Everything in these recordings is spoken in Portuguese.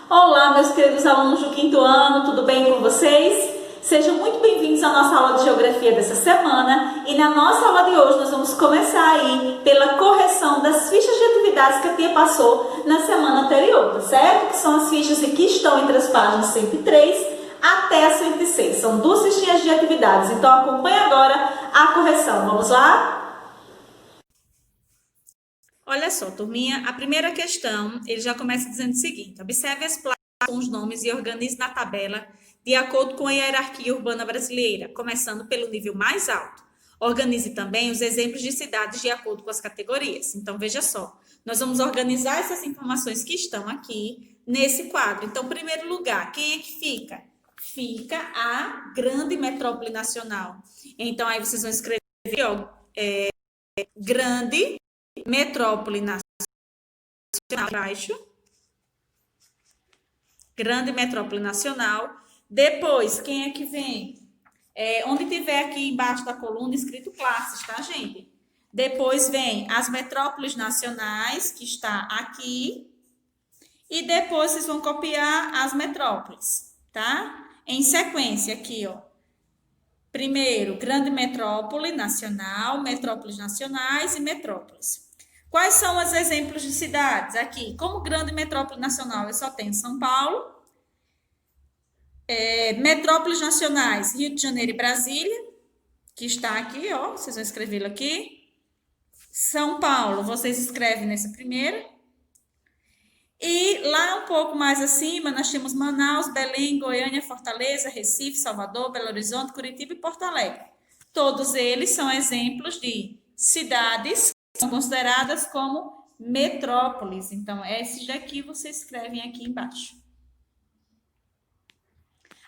Olá, meus queridos alunos do quinto ano, tudo bem com vocês? Sejam muito bem-vindos à nossa aula de Geografia dessa semana e na nossa aula de hoje nós vamos começar aí pela correção das fichas de atividades que a tia passou na semana anterior, tá certo? Que são as fichas que estão entre as páginas 103 até a 106, são duas fichinhas de atividades, então acompanhe agora a correção, vamos lá? Olha só, turminha, a primeira questão, ele já começa dizendo o seguinte: observe as placas com os nomes e organize na tabela de acordo com a hierarquia urbana brasileira, começando pelo nível mais alto. Organize também os exemplos de cidades de acordo com as categorias. Então, veja só, nós vamos organizar essas informações que estão aqui nesse quadro. Então, em primeiro lugar, quem é que fica? Fica a grande metrópole nacional. Então, aí vocês vão escrever, ó, grande metrópole nacional, abaixo, grande metrópole nacional. Depois, quem é que vem? Onde tiver aqui embaixo da coluna escrito classes, tá, gente? Depois vem as metrópoles nacionais, que está aqui. E depois vocês vão copiar as metrópoles, tá? Em sequência aqui, ó. Primeiro, grande metrópole nacional, metrópoles nacionais e metrópoles. Quais são os exemplos de cidades aqui? Como grande metrópole nacional, eu só tenho São Paulo. Metrópoles nacionais, Rio de Janeiro e Brasília, que está aqui, ó, vocês vão escrevê-lo aqui. São Paulo, vocês escrevem nessa primeira. E lá um pouco mais acima, nós temos Manaus, Belém, Goiânia, Fortaleza, Recife, Salvador, Belo Horizonte, Curitiba e Porto Alegre. Todos eles são exemplos de cidades que são consideradas como metrópoles. Então, esses daqui vocês escrevem aqui embaixo.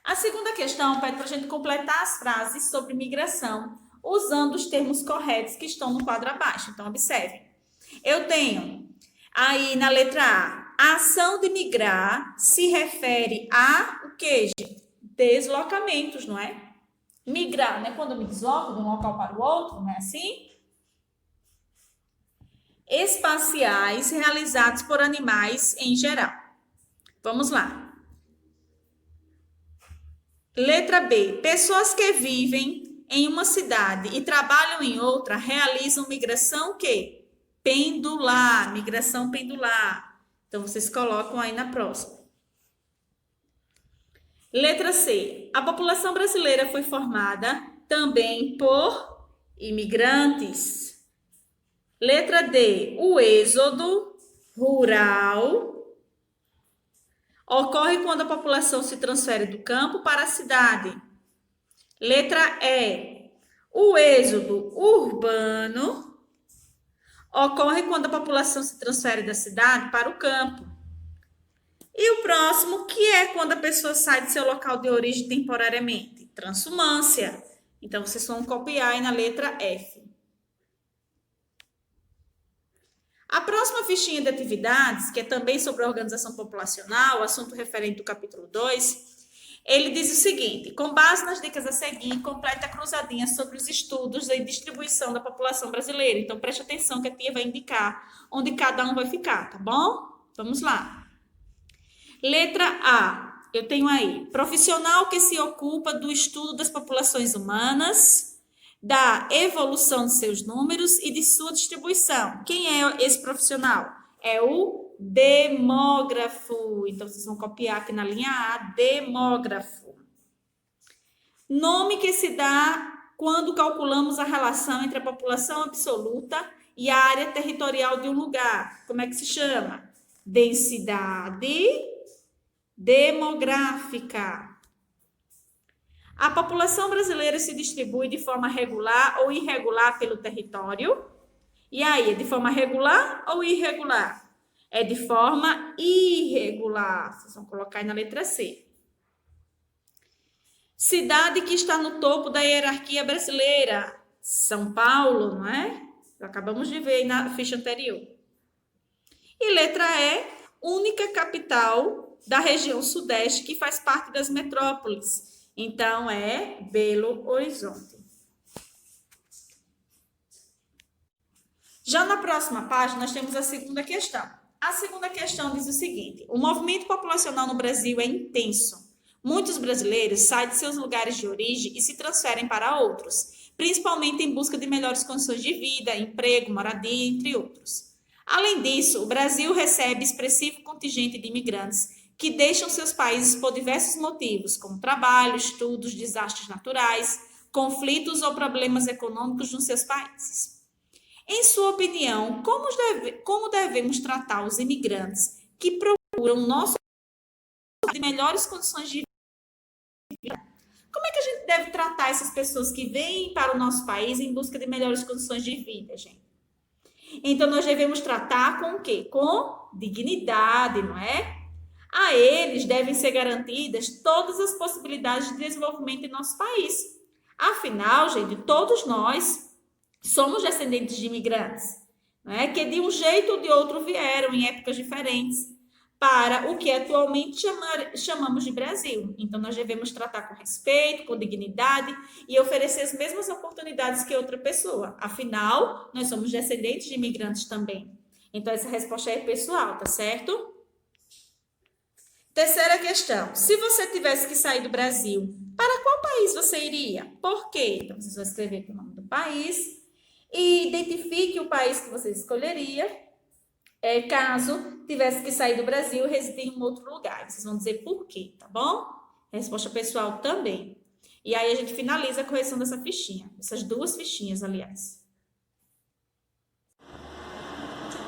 A segunda questão pede para a gente completar as frases sobre migração, usando os termos corretos que estão no quadro abaixo. Então, observe. Eu tenho aí na letra A ação de migrar se refere a o quê, gente? Deslocamentos, não é? Migrar, né? Quando eu me desloco de um local para o outro, não é assim? Espaciais realizados por animais em geral. Vamos lá. Letra B. Pessoas que vivem em uma cidade e trabalham em outra realizam migração que? Pendular, migração pendular. Então, vocês colocam aí na próxima. Letra C. A população brasileira foi formada também por imigrantes. Letra D. O êxodo rural ocorre quando a população se transfere do campo para a cidade. Letra E. O êxodo urbano ocorre quando a população se transfere da cidade para o campo. E o próximo, que é quando a pessoa sai de seu local de origem temporariamente? Transhumância. Então, vocês vão copiar aí na letra F. A próxima fichinha de atividades, que é também sobre a organização populacional, assunto referente do capítulo 2, ele diz o seguinte: com base nas dicas a seguir, complete a cruzadinha sobre os estudos e distribuição da população brasileira. Então, preste atenção que a tia vai indicar onde cada um vai ficar, tá bom? Vamos lá. Letra A, eu tenho aí, profissional que se ocupa do estudo das populações humanas, da evolução de seus números e de sua distribuição. Quem é esse profissional? É o demógrafo. Então, vocês vão copiar aqui na linha A, demógrafo. Nome que se dá quando calculamos a relação entre a população absoluta e a área territorial de um lugar. Como é que se chama? Densidade demográfica. A população brasileira se distribui de forma regular ou irregular pelo território. E aí, é de forma regular ou irregular? É de forma irregular. Vocês vão colocar aí na letra C. Cidade que está no topo da hierarquia brasileira. São Paulo, não é? Acabamos de ver aí na ficha anterior. E letra E, única capital da região sudeste que faz parte das metrópoles. Então, é Belo Horizonte. Já na próxima página, nós temos a segunda questão. a segunda questão diz o seguinte: o movimento populacional no Brasil é intenso. Muitos brasileiros saem de seus lugares de origem e se transferem para outros, principalmente em busca de melhores condições de vida, emprego, moradia, entre outros. Além disso, o Brasil recebe expressivo contingente de imigrantes que deixam seus países por diversos motivos, como trabalho, estudos, desastres naturais, conflitos ou problemas econômicos nos seus países. Em sua opinião, como devemos tratar os imigrantes que procuram nosso país de melhores condições de vida? Como é que a gente deve tratar essas pessoas que vêm para o nosso país em busca de melhores condições de vida, gente? Então, nós devemos tratar com o quê? Com dignidade, não é? A eles devem ser garantidas todas as possibilidades de desenvolvimento em nosso país. Afinal, gente, todos nós somos descendentes de imigrantes, não é? Que de um jeito ou de outro vieram em épocas diferentes para o que atualmente chamamos de Brasil. Então, nós devemos tratar com respeito, com dignidade e oferecer as mesmas oportunidades que outra pessoa. Afinal, nós somos descendentes de imigrantes também. Então, essa resposta é pessoal, tá certo? Terceira questão. Se você tivesse que sair do Brasil, para qual país você iria? Por quê? Então, vocês vão escrever aqui o nome do país e identifique o país que você escolheria. Caso tivesse que sair do Brasil e residir em um outro lugar. Vocês vão dizer por quê, tá bom? Resposta pessoal também. E aí a gente finaliza a correção dessa fichinha. Essas duas fichinhas, aliás.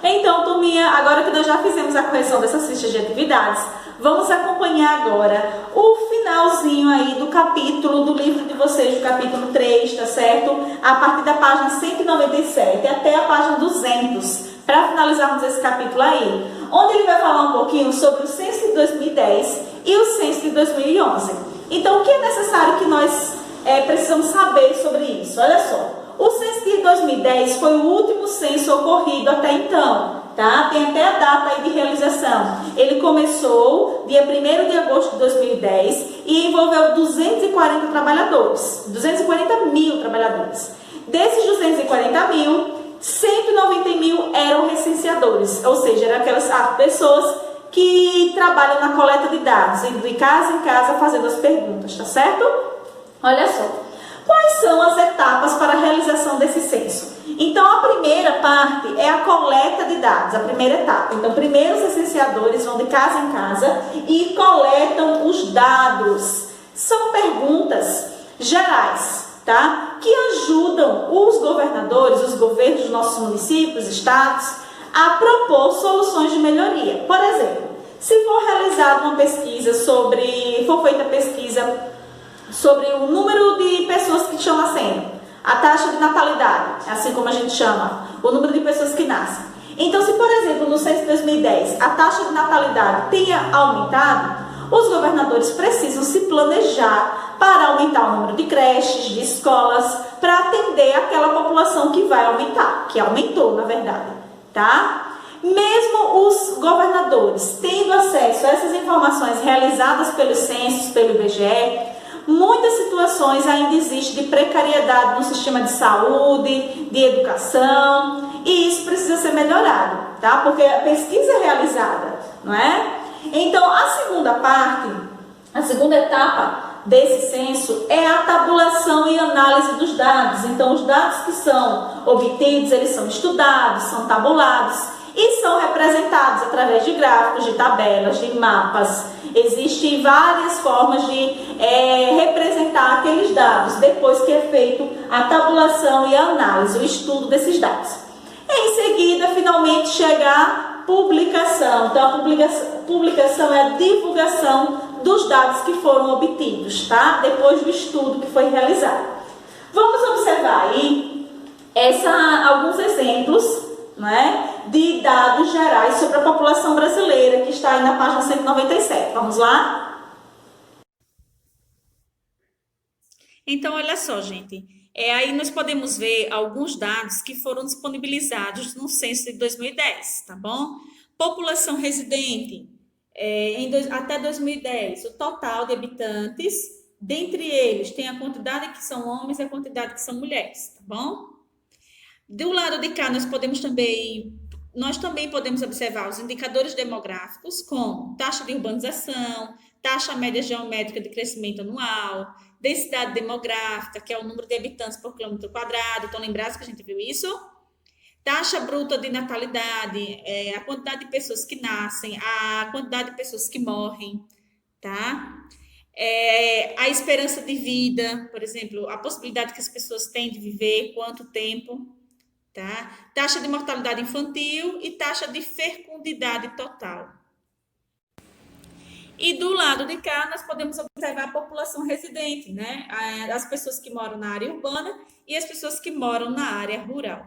Então, turminha, agora que nós já fizemos a correção dessas fichas de atividades, vamos acompanhar agora o finalzinho aí do capítulo do livro de vocês, do capítulo 3, tá certo? A partir da página 197 até a página 200. Para finalizarmos esse capítulo aí, onde ele vai falar um pouquinho sobre o censo de 2010 e o censo de 2011. Então, o que é necessário que nós precisamos saber sobre isso? Olha só, o censo de 2010 foi o último censo ocorrido até então, tá? Tem até a data aí de realização. Ele começou dia 1º de agosto de 2010 e envolveu 240 trabalhadores, 240 mil trabalhadores. Desses 240 mil, 190 mil eram recenseadores, ou seja, eram aquelas pessoas que trabalham na coleta de dados, indo de casa em casa fazendo as perguntas, tá certo? Olha só, quais são as etapas para a realização desse censo? Então, a primeira parte é a coleta de dados, a primeira etapa. Então, primeiro os recenseadores vão de casa em casa e coletam os dados. São perguntas gerais, tá? Que ajudam os governadores, os governos dos nossos municípios, estados, a propor soluções de melhoria. Por exemplo, se for realizada uma pesquisa for feita pesquisa sobre o número de pessoas que estão nascendo, a taxa de natalidade, assim como a gente chama, o número de pessoas que nascem. Então, se por exemplo, no censo de 2010, a taxa de natalidade tenha aumentado, os governadores precisam se planejar para aumentar o número de creches, de escolas, para atender aquela população que vai aumentar, que aumentou, na verdade, tá? Mesmo os governadores tendo acesso a essas informações realizadas pelos censos, pelo IBGE, muitas situações ainda existem de precariedade no sistema de saúde, de educação, e isso precisa ser melhorado, tá? Porque a pesquisa é realizada, não é? Então, a segunda parte, a segunda etapa desse censo é a tabulação e análise dos dados. Então, os dados que são obtidos, eles são estudados, são tabulados e são representados através de gráficos, de tabelas, de mapas. Existem várias formas de representar aqueles dados depois que é feito a tabulação e a análise, o estudo desses dados. Em seguida, finalmente chega a publicação. Então, a publicação é a divulgação dos dados que foram obtidos, tá? Depois do estudo que foi realizado. Vamos observar aí alguns exemplos, né, de dados gerais sobre a população brasileira, que está aí na página 197. Vamos lá? Então, olha só, gente. Aí nós podemos ver alguns dados que foram disponibilizados no censo de 2010, tá bom? População residente, até 2010, o total de habitantes, dentre eles tem a quantidade que são homens e a quantidade que são mulheres, tá bom? Do lado de cá, nós podemos também nós também podemos observar os indicadores demográficos, como taxa de urbanização, taxa média geométrica de crescimento anual, densidade demográfica, que é o número de habitantes por quilômetro quadrado. Estão lembrados que a gente viu isso? Taxa bruta de natalidade, a quantidade de pessoas que nascem, a quantidade de pessoas que morrem, tá? A esperança de vida, por exemplo, a possibilidade que as pessoas têm de viver, quanto tempo, tá? Taxa de mortalidade infantil e taxa de fecundidade total. E do lado de cá, nós podemos observar a população residente, né? As pessoas que moram na área urbana e as pessoas que moram na área rural.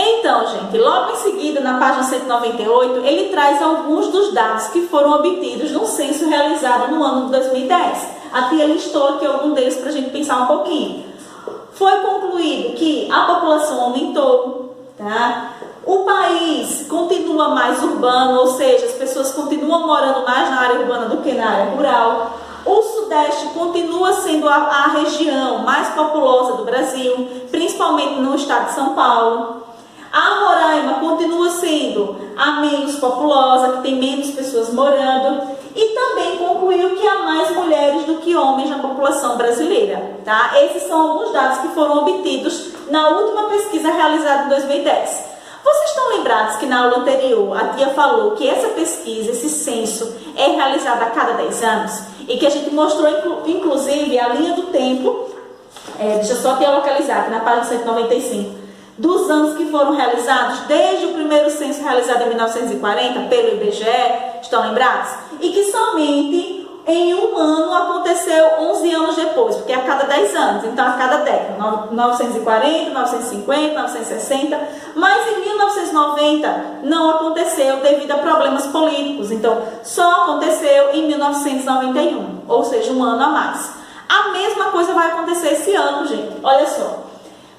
Então, gente, logo em seguida, na página 198, ele traz alguns dos dados que foram obtidos no censo realizado no ano de 2010. A tia listou aqui algum deles para a gente pensar um pouquinho. Foi concluído que a população aumentou, tá? O país continua mais urbano, ou seja, as pessoas continuam morando mais na área urbana do que na área rural. O Sudeste continua sendo a região mais populosa do Brasil, principalmente no estado de São Paulo. A Roraima continua sendo a menos populosa, que tem menos pessoas morando, e também concluiu que há mais mulheres do que homens na população brasileira, tá? Esses são alguns dados que foram obtidos na última pesquisa realizada em 2010. Vocês estão lembrados que na aula anterior a tia falou que essa pesquisa, esse censo, é realizado a cada 10 anos? E que a gente mostrou, inclusive, a linha do tempo, deixa eu só ter localizado aqui na página 195, dos anos que foram realizados desde o primeiro censo realizado em 1940 pelo IBGE, estão lembrados? E que somente em um ano aconteceu 11 anos depois, porque é a cada 10 anos, então a cada década, 1940, 1950, 1960, mas em 1990 não aconteceu devido a problemas políticos, então só aconteceu em 1991, ou seja, um ano a mais. A mesma coisa vai acontecer esse ano, gente, olha só.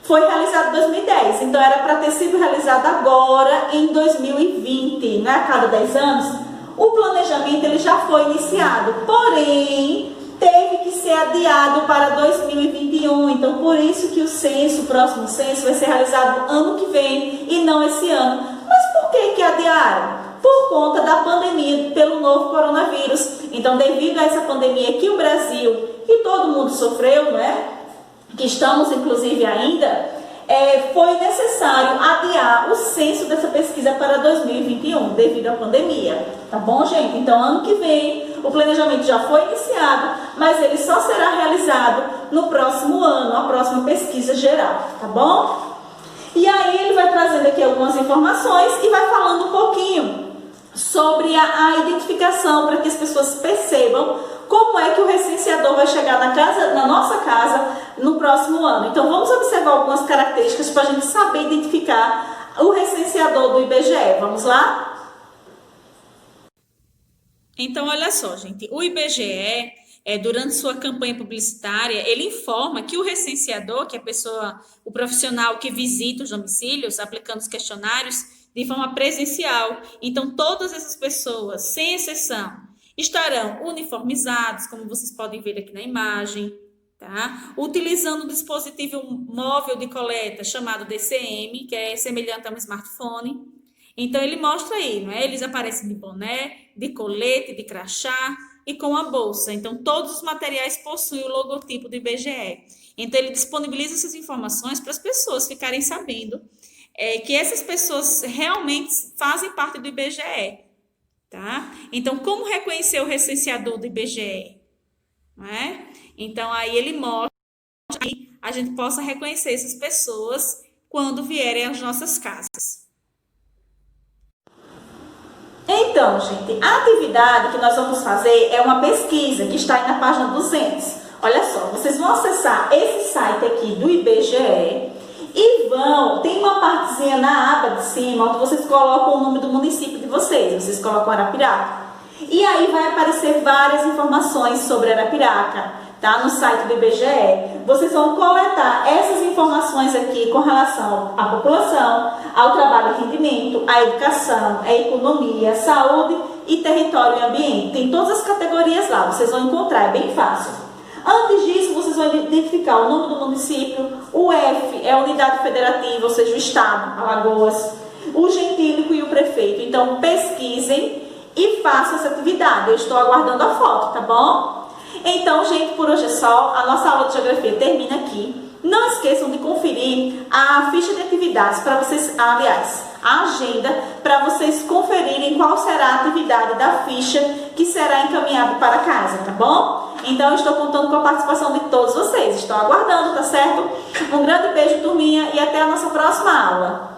Foi realizado em 2010, então era para ter sido realizado agora em 2020, não é a cada 10 anos? O planejamento ele já foi iniciado, porém teve que ser adiado para 2021, então por isso que o próximo censo vai ser realizado ano que vem e não esse ano. Mas por que adiaram? Por conta da pandemia pelo novo coronavírus. Então, devido a essa pandemia que o Brasil e todo mundo sofreu, não é? Que estamos inclusive ainda, foi necessário adiar o censo dessa pesquisa para 2021, devido à pandemia, tá bom, gente? Então, ano que vem, o planejamento já foi iniciado, mas ele só será realizado no próximo ano, a próxima pesquisa geral, tá bom? E aí ele vai trazendo aqui algumas informações e vai falando um pouquinho sobre a identificação, para que as pessoas percebam como é que o recenseador vai chegar na nossa casa no próximo ano. Então, vamos observar algumas características para a gente saber identificar o recenseador do IBGE. Vamos lá? Então, olha só, gente. O IBGE, durante sua campanha publicitária, ele informa que o recenseador, que é a pessoa, o profissional que visita os domicílios, aplicando os questionários de forma presencial. Então, todas essas pessoas, sem exceção, estarão uniformizados, como vocês podem ver aqui na imagem, tá? Utilizando um dispositivo móvel de coleta chamado DCM, que é semelhante a um smartphone. Então, ele mostra aí, não é? Eles aparecem de boné, de colete, de crachá e com a bolsa. Então, todos os materiais possuem o logotipo do IBGE. Então, ele disponibiliza essas informações para as pessoas ficarem sabendo que essas pessoas realmente fazem parte do IBGE. Tá? Então, como reconhecer o recenseador do IBGE? Não é? Então, aí ele mostra que a gente possa reconhecer essas pessoas quando vierem às nossas casas. Então, gente, a atividade que nós vamos fazer é uma pesquisa que está aí na página 200. Olha só, vocês vão acessar esse site aqui do IBGE e tem uma partezinha na aba de cima, onde vocês colocam o nome do município de vocês colocam Arapiraca. E aí vai aparecer várias informações sobre Arapiraca, tá? No site do IBGE. Vocês vão coletar essas informações aqui com relação à população, ao trabalho e rendimento, à educação, à economia, saúde e território e ambiente. Tem todas as categorias lá, vocês vão encontrar, é bem fácil. Antes disso, vocês vão identificar o nome do município, o F é a unidade federativa, ou seja, o estado, Alagoas. o gentílico e o prefeito. Então, pesquisem e façam essa atividade. Eu estou aguardando a foto, tá bom? Então, gente, por hoje é só. A nossa aula de geografia termina aqui. Não esqueçam de conferir a ficha de atividades para vocês, aliás, a agenda, para vocês conferirem qual será a atividade da ficha que será encaminhada para casa, tá bom? Então, eu estou contando com a participação de todos vocês. Estou aguardando, tá certo? Um grande beijo, turminha, e até a nossa próxima aula.